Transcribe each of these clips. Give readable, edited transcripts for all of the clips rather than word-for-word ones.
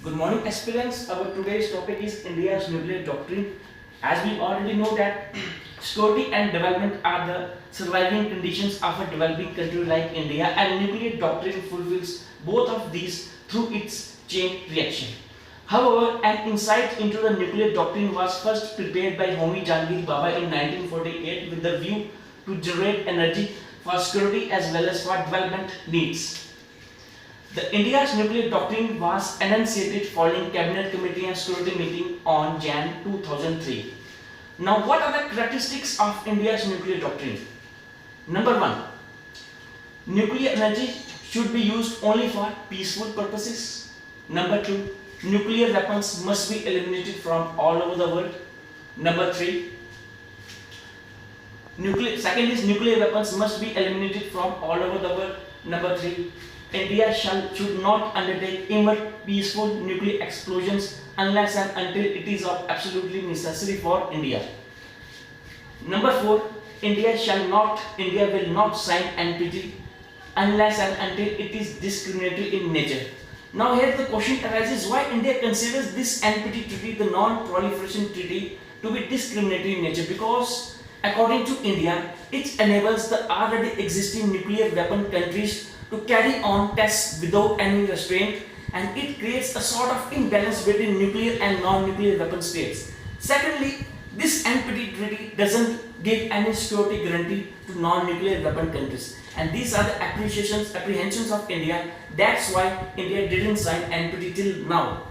Good morning, aspirants. Our today's topic is India's nuclear doctrine. As we already know that security and development are the surviving conditions of a developing country like India, and nuclear doctrine fulfills both of these through its chain reaction. However, an insight into the nuclear doctrine was first prepared by Homi Jahangir Baba in 1948 with the view to generate energy for security as well as for development needs. The India's nuclear doctrine was enunciated following Cabinet Committee and Security meeting on Jan 2003. Now, what are the characteristics of India's nuclear doctrine? Number 1. Nuclear energy should be used only for peaceful purposes. Number 2. Nuclear weapons must be eliminated from all over the world. Number 3. Second is nuclear weapons must be eliminated from all over the world. Number 3. India should not undertake imminent peaceful nuclear explosions unless and until it is absolutely necessary for India. Number 4. India will not sign NPT unless and until it is discriminatory in nature. Now here the question arises, why India considers this NPT treaty, the non-proliferation treaty, to be discriminatory in nature? Because according to India, it enables the already existing nuclear weapon countries to carry on tests without any restraint, and it creates a sort of imbalance between nuclear and non-nuclear weapon states. Secondly, this NPT treaty doesn't give any security guarantee to non-nuclear weapon countries, and these are the apprehensions of India. That's why India didn't sign NPT till now.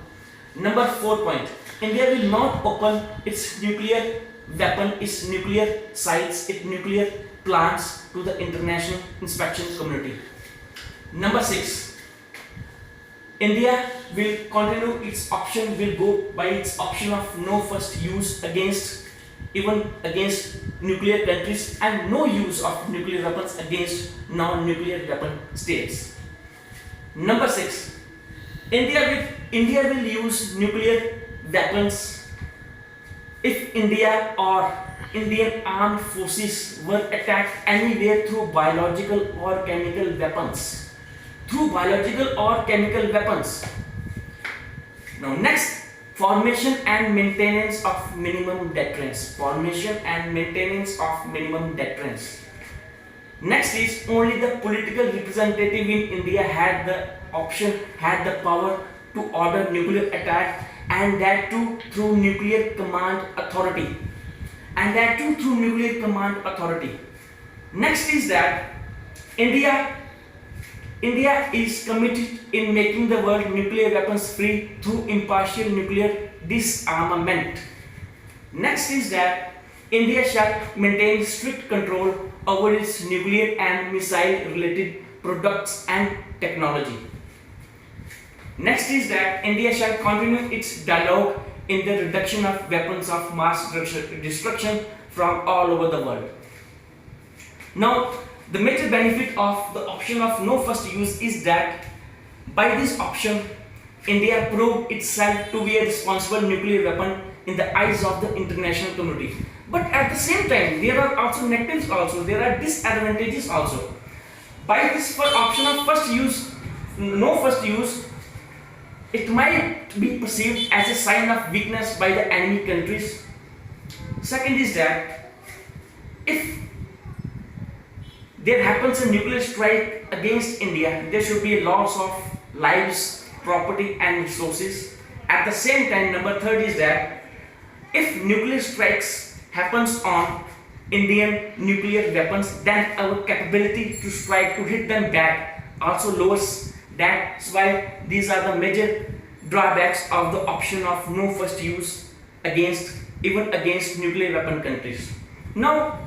Number 4 point, India will not open its nuclear weapon, its nuclear sites, its nuclear plants to the international inspection community. Number 6, India will continue its option, will go by its option of no first use against nuclear countries, and no use of nuclear weapons against non-nuclear weapon states. Number 6, India will use nuclear weapons if India or Indian armed forces were attacked anywhere through biological or chemical weapons. Now next, formation and maintenance of minimum deterrence. Next is, only the political representative in India had the power to order nuclear attack, and that too through nuclear command authority. Next is that India is committed in making the world nuclear weapons free through impartial nuclear disarmament. Next is that India shall maintain strict control over its nuclear and missile related products and technology. Next is that India shall continue its dialogue in the reduction of weapons of mass destruction from all over the world. Now, the major benefit of the option of no first use is that by this option, India proved itself to be a responsible nuclear weapon in the eyes of the international community. But at the same time, there are also negatives also, there are disadvantages also. By this option of no first use, it might be perceived as a sign of weakness by the enemy countries. Second is that if there happens a nuclear strike against India, there should be a loss of lives, property and resources. At the same time, number 3 is that if nuclear strikes happens on Indian nuclear weapons, then our capability to strike, to hit them back also lowers. That's why these are the major drawbacks of the option of no first use against nuclear weapon countries. Now,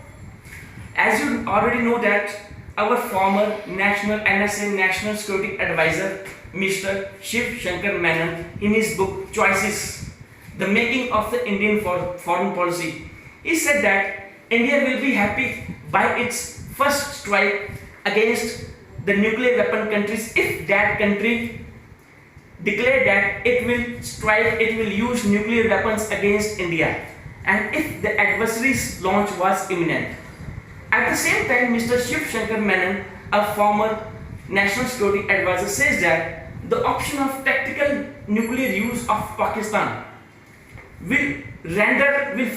as you already know that our former NSA National Security Advisor, Mr. Shiv Shankar Menon, in his book Choices, The Making of the Indian Foreign Policy, he said that India will be happy by its first strike against the nuclear weapon countries if that country declared that it will use nuclear weapons against India, and if the adversary's launch was imminent. At the same time, Mr. Shiv Shankar Menon, a former National Security Advisor, says that the option of tactical nuclear use of Pakistan will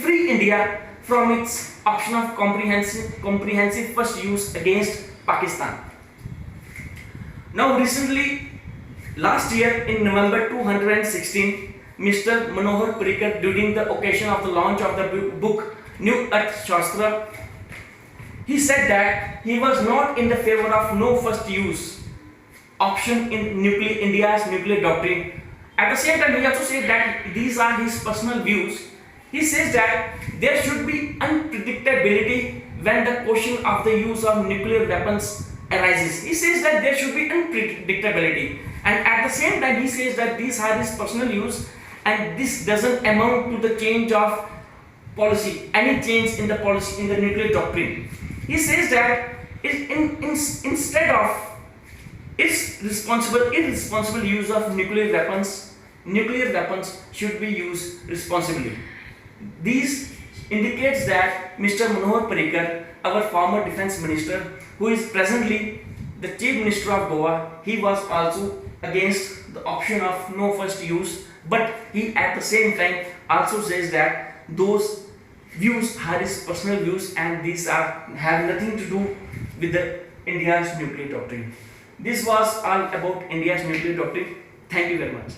free India from its option of comprehensive first use against Pakistan. Now recently, last year in November 2016, Mr. Manohar Parrikar, during the occasion of the launch of the book New Earth Shastra, he said that he was not in the favor of no first use option in India's nuclear doctrine. At the same time, he also said that these are his personal views. He says that there should be unpredictability when the question of the use of nuclear weapons arises. He says that there should be unpredictability, and at the same time he says that these are his personal views and this doesn't amount to the change of policy, any change in the policy in the nuclear doctrine. He says that instead of irresponsible use of nuclear weapons should be used responsibly. This indicates that Mr. Manohar Parrikar, our former defense minister, who is presently the chief minister of Goa, he was also against the option of no first use, but he at the same time also says that those views are his personal views and these have nothing to do with the India's nuclear doctrine. This was all about India's nuclear doctrine. Thank you very much.